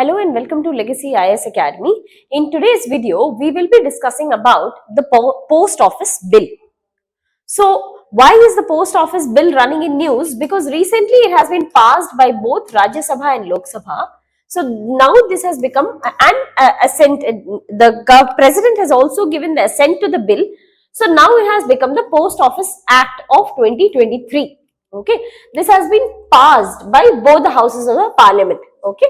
Hello and welcome to Legacy IAS Academy. In today's video, we will be discussing about the post office bill. So, why is the post office bill running in news? Because recently it has been passed by both Rajya Sabha and Lok Sabha. So, now this has become an assent. The president has also given the assent to the bill. So, now it has become the Post Office Act of 2023. Okay, this has been passed by both the houses of the parliament. Okay.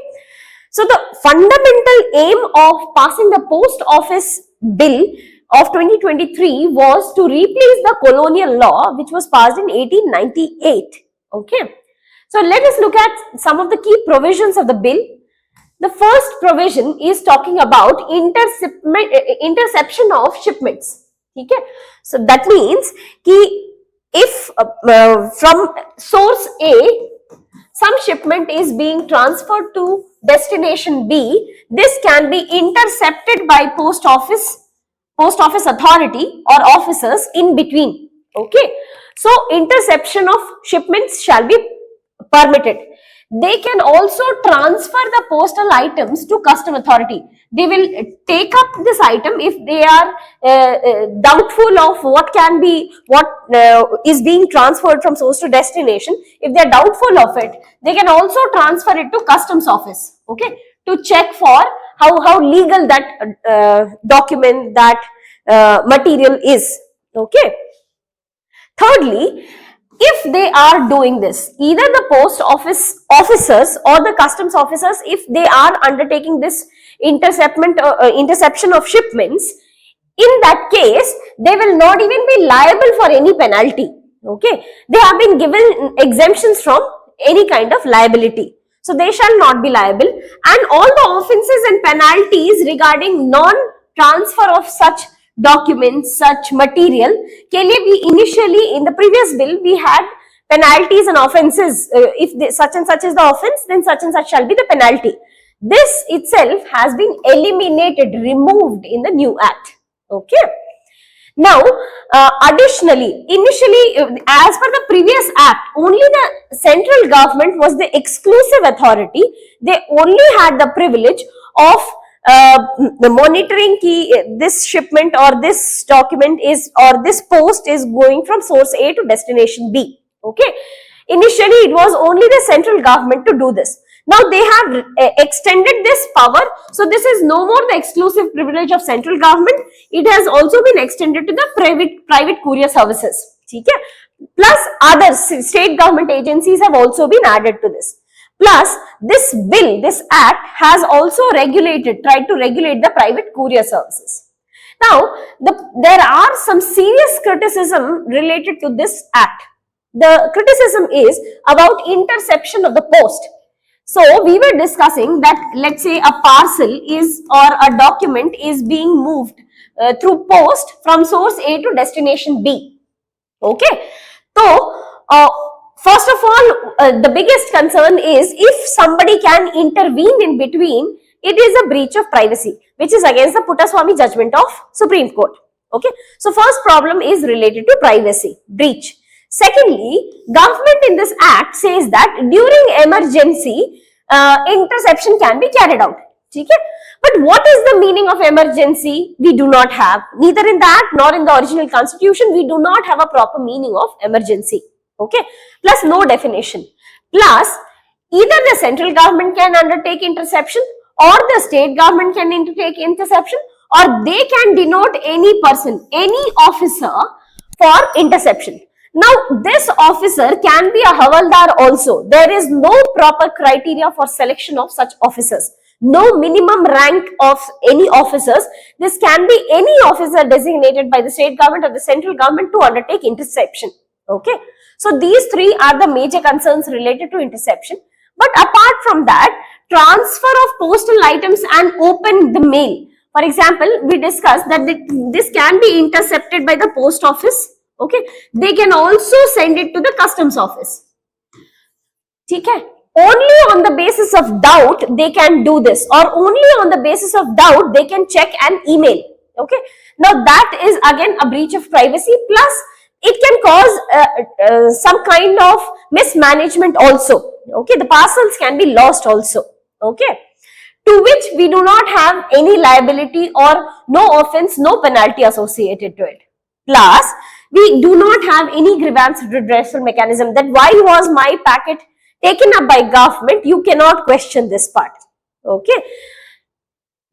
So, the fundamental aim of passing the Post Office Bill of 2023 was to replace the colonial law which was passed in 1898. Okay. So, let us look at some of the key provisions of the bill. The first provision is talking about interception of shipments. Okay. So, that means if from source A, some shipment is being transferred to destination B, this can be intercepted by post office authority or officers in between. Okay. So, interception of shipments shall be permitted. They can also transfer the postal items to custom authority. They will take up this item if they are doubtful of what is being transferred from source to destination. If they are doubtful of it, they can also transfer it to customs office, okay, to check for how legal that document, that material is, okay. Thirdly, if they are doing this, either the post office officers or the customs officers, if they are undertaking this interception of shipments, in that case, they will not even be liable for any penalty. Okay, they have been given exemptions from any kind of liability. So, they shall not be liable, and all the offences and penalties regarding non-transfer of such documents, such material, initially in the previous bill we had penalties and offences. If such and such is the offence, then such and such shall be the penalty. This itself has been eliminated, removed in the new act. Okay. Now, additionally, initially, as per the previous act, only the central government was the exclusive authority. They only had the privilege of the monitoring this shipment or this document is, or this post is going from source A to destination B. Okay. Initially, it was only the central government to do this. Now, they have extended this power. So, this is no more the exclusive privilege of central government. It has also been extended to the private courier services. Okay? Plus, other state government agencies have also been added to this. Plus, this bill, this act has also tried to regulate the private courier services. Now, there are some serious criticism related to this act. The criticism is about interception of the post. So, we were discussing that, let's say a parcel is, or a document is being moved through post from source A to destination B. Okay. So, first of all, the biggest concern is if somebody can intervene in between, it is a breach of privacy, which is against the Puttaswamy judgment of Supreme Court. Okay. So, first problem is related to privacy, breach. Secondly, government in this act says that during emergency, interception can be carried out. Okay? But what is the meaning of emergency? We do not have, neither in the act nor in the original constitution, we do not have a proper meaning of emergency. Okay? Plus no definition. Plus, either the central government can undertake interception, or the state government can undertake interception, or they can denote any person, any officer for interception. Now, this officer can be a Havaldar also. There is no proper criteria for selection of such officers. No minimum rank of any officers. This can be any officer designated by the state government or the central government to undertake interception. Okay. So, these three are the major concerns related to interception. But apart from that, transfer of postal items and open the mail. For example, we discussed that this can be intercepted by the post office. Okay, they can also send it to the customs office. Okay, only on the basis of doubt they can do this, or only on the basis of doubt they can check an email. Okay, now that is again a breach of privacy, plus it can cause some kind of mismanagement also. Okay, the parcels can be lost also. Okay, to which we do not have any liability or no offense, no penalty associated to it. Plus, we do not have any grievance redressal mechanism that why was my packet taken up by government, you cannot question this part. Okay.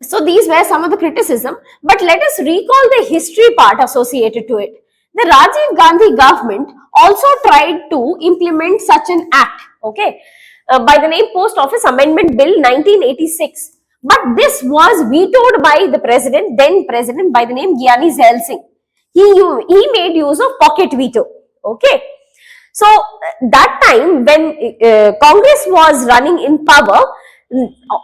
So these were some of the criticism, but let us recall the history part associated to it. The Rajiv Gandhi government also tried to implement such an act, okay, by the name Post Office Amendment Bill 1986. But this was vetoed by the president, then president by the name Gyani Zail Singh. He made use of pocket veto, okay. So that time when Congress was running in power,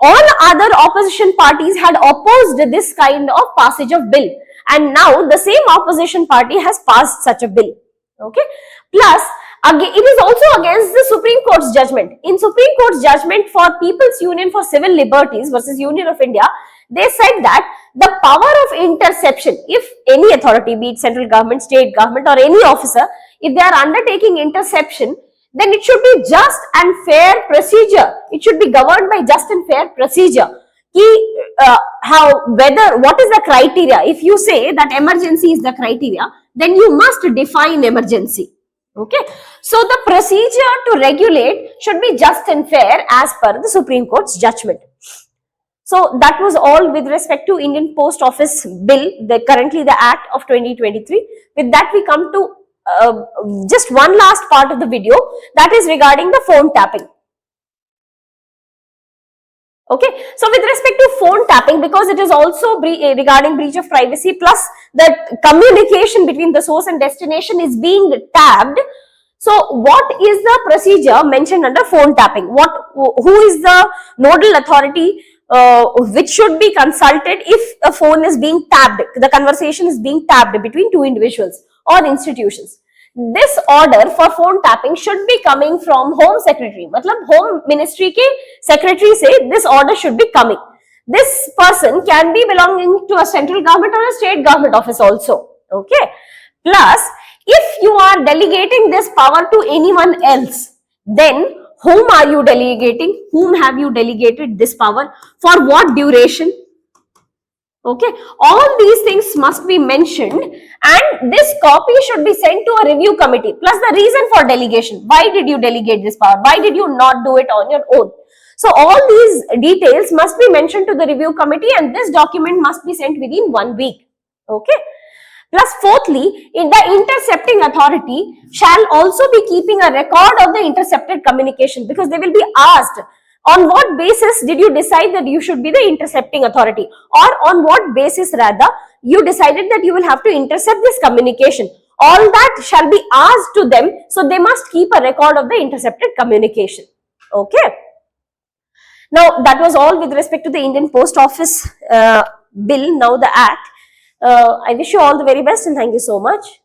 all other opposition parties had opposed this kind of passage of bill, and now the same opposition party has passed such a bill. Okay. Plus, again, it is also against the Supreme Court's judgment. In Supreme Court's judgment for People's Union for Civil Liberties versus Union of India, they said that the power of interception, if any authority, be it central government, state government, or any officer, if they are undertaking interception, then it should be just and fair procedure. It should be governed by just and fair procedure. What is the criteria? If you say that emergency is the criteria, then you must define emergency. Okay. So the procedure to regulate should be just and fair as per the Supreme Court's judgment. So that was all with respect to Indian Post Office Bill, currently the Act of 2023. With that, we come to just one last part of the video, that is regarding the phone tapping. Okay, so with respect to phone tapping, because it is also regarding breach of privacy, plus the communication between the source and destination is being tapped. So what is the procedure mentioned under phone tapping? Who is the nodal authority which should be consulted if a phone is being tapped, the conversation is being tapped between two individuals or institutions? This order for phone tapping should be coming from Home Secretary. Matlab Home Ministry ke secretary say this order should be coming. This person can be belonging to a central government or a state government office also. Okay. Plus, if you are delegating this power to anyone else, then whom are you delegating? Whom have you delegated this power? For what duration? Okay, all these things must be mentioned, and this copy should be sent to a review committee, plus the reason for delegation. Why did you delegate this power? Why did you not do it on your own? So all these details must be mentioned to the review committee, and this document must be sent within 1 week. Okay. Plus, fourthly, in the intercepting authority shall also be keeping a record of the intercepted communication, because they will be asked, on what basis did you decide that you should be the intercepting authority, or on what basis rather you decided that you will have to intercept this communication? All that shall be asked to them, so they must keep a record of the intercepted communication. Okay. Now, that was all with respect to the Indian Post Office Bill, now the Act. I wish you all the very best and thank you so much.